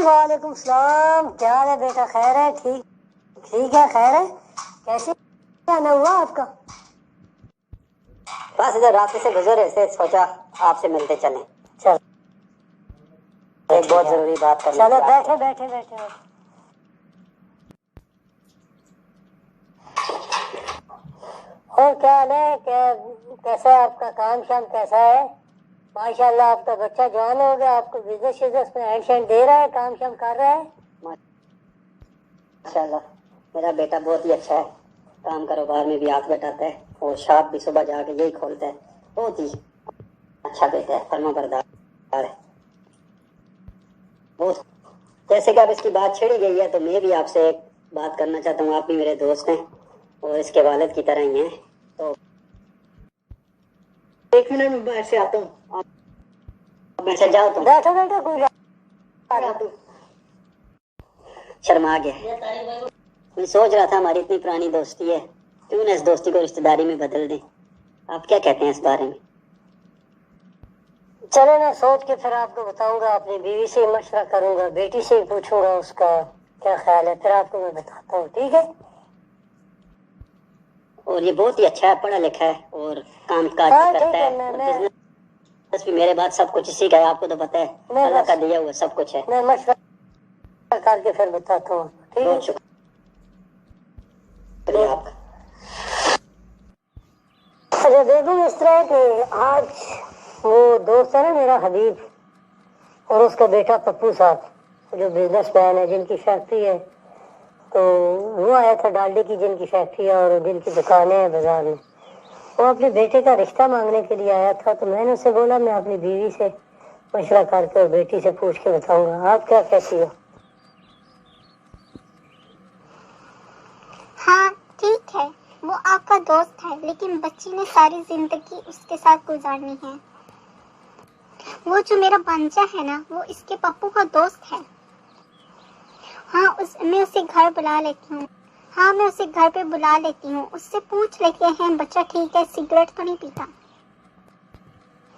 वालेकुम सलाम। क्या हाल है बेटा? खैर है? ठीक ठीक है, खैर है। कैसे आना हुआ आपका? बस इधर रास्ते से गुजरे से सोचा आपसे मिलते चलें। चल, एक बहुत जरूरी बात करनी चलो थी बैठे आपसे। बैठे बैठे। और क्या हाल है? कैसा है आपका? काम शाम कैसा है? माशाल्लाह आपका बच्चा जवान हो गया, आपको बिजनेस शिजनेस में हैंड दे रहा है, काम शाम कर रहा है। माशाल्लाह मेरा बेटा बहुत ही अच्छा है, काम कारोबार में भी हाथ बटाता है और शॉप भी सुबह जाके यही खोलता है। बहुत ही अच्छा बेटा है, फर्माबरदार है बहुत। जैसे कि अब इसकी बात छिड़ी गई है तो मैं भी आपसे एक बात करना चाहता हूँ। आप भी मेरे दोस्त हैं और इसके वालिद की तरह ही हैं, तो 1 मिनट में बाहर से आता हूँ। आप मैं जाओ तुम। बैठो बैठो, कोई बात नहीं। शर्मा गया। मैं सोच रहा था हमारी इतनी पुरानी दोस्ती है, क्यों ना इस दोस्ती को रिश्तेदारी में बदल दें। आप क्या कहते हैं इस बारे में? चलो ना, सोच के फिर आपको बताऊंगा। अपनी बीवी से मशवरा करूंगा, बेटी से ही पूछूंगा उसका क्या ख्याल है, फिर आपको मैं बताता हूँ। ठीक है? और ये बहुत ही अच्छा है, पढ़ा लिखा है और काम काज हाँ भी ठीक करता है। है। और मैं बिजनेस भी मेरे बाद सब कुछ इसी का है, आपको तो पता है, मैं अल्लाह बस का दिया हुआ सब कुछ है। मैं मशवरा करके फिर बताता हूँ। ठीक है? बहुत शुक्रिया आपका। अच्छा देखो, इस तरह कि आज वो दोस्त है ना मेरा हबीब, और उसका बेटा पप्पू साहब, जो बिजनेस मैन है, जिनकी फैक्ट्री है, तो वो आया था डालडे की, जिनकी फैक्ट्री है और जिनकी दुकानें हैं बाजार में। वो अपने बेटे का रिश्ता मांगने के लिए आया था, तो मैंने उसे बोला मैं अपनी बीवी से मशवरा करके और बेटी से पूछ के बताऊंगा। आप क्या कहती हो? हाँ ठीक है, वो आपका दोस्त है, लेकिन बच्ची ने सारी जिंदगी उसके साथ गुजारनी है। वो जो मेरा भांजा है ना, वो इसके पप्पू का दोस्त है। हाँ मैं उसे घर बुला लेती हूँ। हाँ मैं उसे घर पे बुला लेती हूँ, उससे पूछ लेते हैं बच्चा ठीक है, सिगरेट तो नहीं पीता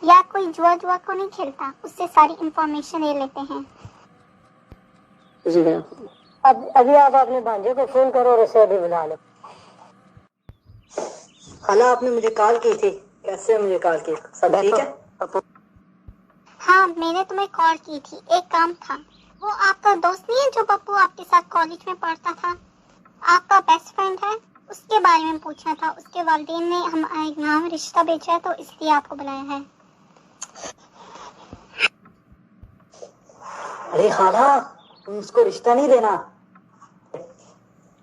या कोई जुआ को नहीं खेलता, उससे सारी इंफॉर्मेशन ले लेते हैं। अब अभी आप अपने भांजे को फोन करो और उसे अभी बुला लो। खाला आपने मुझे कॉल की थी, कैसे मुझे कॉल की? सब ठीक है? हाँ मैंने तुम्हें कॉल की थी, एक काम था। वो आपका दोस्त नहीं है जो पप्पू आपके साथ कॉलेज में पढ़ता था, आपका बेस्ट फ्रेंड है, उसके बारे में पूछना था। उसके वालिदैन ने हमारे यहाँ रिश्ता भेजा है, तो इसलिए आपको बुलाया है। अरे खाला, तुम उसको रिश्ता नहीं देना।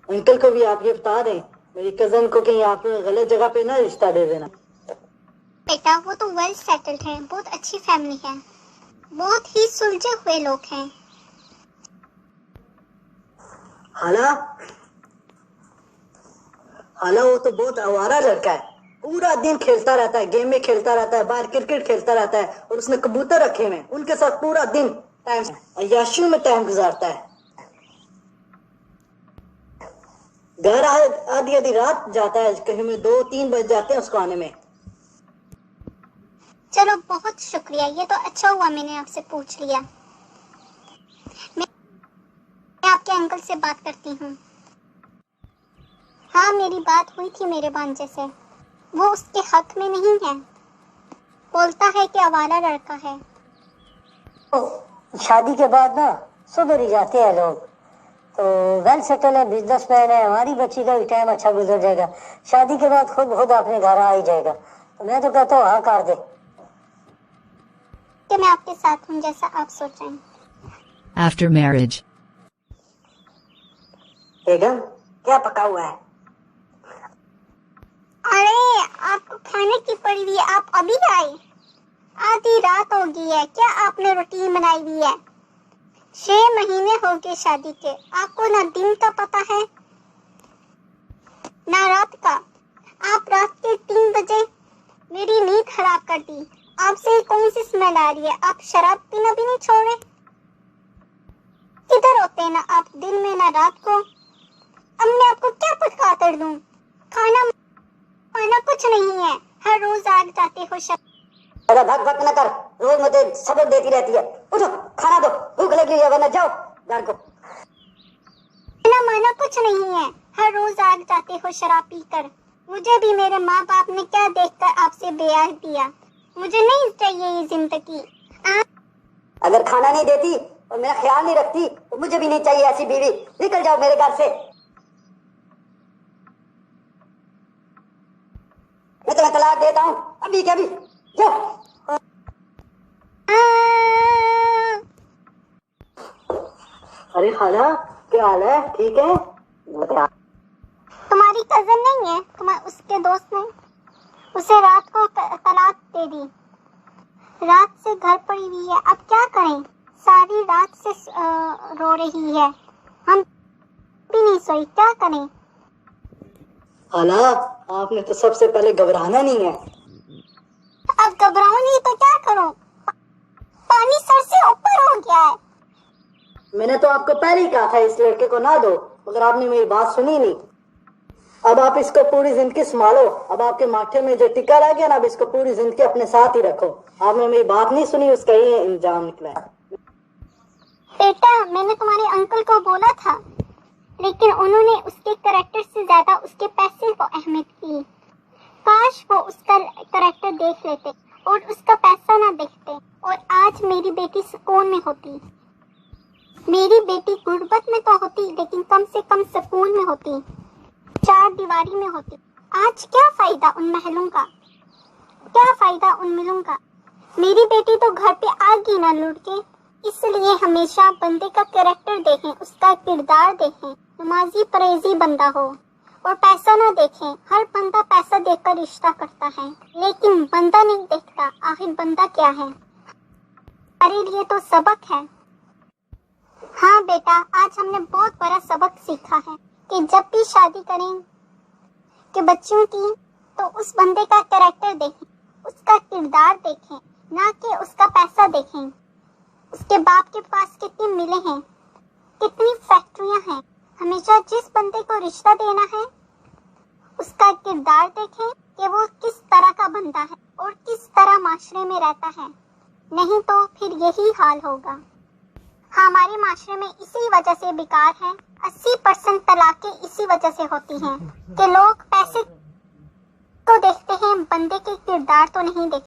अंकल को भी आप ये बता दें, मेरी कजन को कहीं आप गलत जगह पे ना रिश्ता दे देना। बेटा वो तो वेल सेटल्ड है, बहुत अच्छी फैमिली है, बहुत ही सुलझे हुए लोग हैं। खाला खाला वो तो बहुत आवारा लड़का है, पूरा दिन खेलता रहता है, गेम में खेलता रहता है, बाहर क्रिकेट खेलता रहता है, और उसने कबूतर रखे हुए, उनके साथ पूरा दिन टाइम अय्याशी में टाइम गुजारता है। घर आधी आधी रात जाता है, कहीं में 2-3 बज जाते हैं उसको आने में। चलो बहुत शुक्रिया, ये तो अच्छा हुआ मैंने आपसे पूछ लिया। मैं आपके अंकल से बात करती हूँ। हाँ मेरी बात हुई थी मेरे भांजे से, वो उसके हक में नहीं है, बोलता है कि आवारा लड़का है। तो शादी के बाद ना सुधर ही जाते हैं लोग, तो वेल सेटल है, बिजनेसमैन है, हमारी बच्ची का भी टाइम अच्छा गुजर जाएगा, शादी के बाद खुद अपने घर आ ही जाएगा। तो मैं तो कहता हूँ हाँ कर दे। कि मैं आपके साथ हूँ, जैसा आप सोचें। After marriage. बेगम क्या पका हुआ है? अरे आपको खाने की पड़ी हुई है, आप अभी आए? आधी रात हो गई है, क्या आपने रोटी बनाई हुई है? 6 महीने हो गए शादी के, आपको ना दिन का पता है ना रात का। आप रात के 3 बजे मेरी नींद खराब कर दी। आपसे कौन सी स्मेल आ रही है? आप शराब पीना भी नहीं छोड़े? किधर होते हैं ना आप दिन में ना रात को? अब मैं आपको क्या पका कर दूं? खाना खाना कुछ नहीं है, हर रोज आ जाते हो अरे भग भग न कर, रोज मुझे सबक देती रहती है। उठो खाना दो, भूख लगी है, वरना जाओ घर को। ना माना कुछ नहीं है, हर रोज आग जाते हो शराब पीकर। मुझे भी मेरे माँ बाप ने क्या देखकर आपसे ब्याह दिया। मुझे नहीं चाहिए ये जिंदगी। अगर खाना नहीं देती और मेरा ख्याल नहीं रखती तो मुझे भी नहीं चाहिए ऐसी बीवी। निकल जाओ मेरे घर से। मैं तुम्हें तलाक देता हूँ अभी के अभी। जाओ। अरे खाला, क्या हाल है? ठीक है? तुम्हारी कजन नहीं है, तुम्हारे उसके दोस्त ने उसे रात को तलाक दे दी। रात से घर पड़ी हुई है, अब क्या करें? सारी रात से रो रही है, हम भी नहीं सोई, क्या करें? खाला, आपने तो सबसे पहले घबराना नहीं है। अब घबराओ नहीं तो क्या करूं? पानी सर से ऊपर हो गया है। मैंने तो आपको पहले ही कहा था इस लड़के को ना दो, मगर आपने मेरी बात सुनी नहीं। अब आप इसको पूरी जिंदगी संभालो। अब आपके माथे में जो टिक्का रह गया ना, अब इसको पूरी जिंदगी अपने साथ ही रखो। आपने मेरी बात नहीं सुनी, उसका ये इंजाम निकला है। बेटा, मैंने तुम्हारे अंकल को बोला था, लेकिन उन्होंने उसके करैक्टर से ज्यादा उसके पैसे को अहमियत की। काश वो उसका करैक्टर देख लेते और उसका पैसा ना देखते, और आज मेरी बेटी सुकून में होती। मेरी बेटी गुर्बत में तो होती, लेकिन कम से कम सुकून में होती, चार दीवारी में होती। आज क्या फायदा उन महलों का, क्या फायदा उन मिलों का? मेरी बेटी तो घर पे आगी ना लुट के। इसलिए हमेशा बंदे का कैरेक्टर देखें, उसका किरदार देखें। नमाजी परहेजी बंदा हो और पैसा ना देखें। हर बंदा पैसा देकर रिश्ता करता है, लेकिन बंदा नहीं देखता आखिर बंदा क्या है। हमारे लिए तो सबक है। हाँ बेटा, आज हमने बहुत बड़ा सबक सीखा है कि जब भी शादी करें कि बच्चों की, तो उस बंदे का कैरेक्टर देखें, उसका किरदार देखें, ना कि उसका पैसा देखें। उसके बाप के पास कितनी मिले हैं, कितनी फैक्ट्रियां हैं। हमेशा जिस बंदे को रिश्ता देना है उसका किरदार देखें कि वो किस तरह का बंदा है और किस तरह माशरे में रहता है, नहीं तो फिर यही हाल होगा। हमारे माशरे में इसी वजह से बेकार है। 80% तलाकें इसी वजह से होती हैं कि लोग पैसे तो देखते हैं, बंदे के किरदार तो नहीं देखते।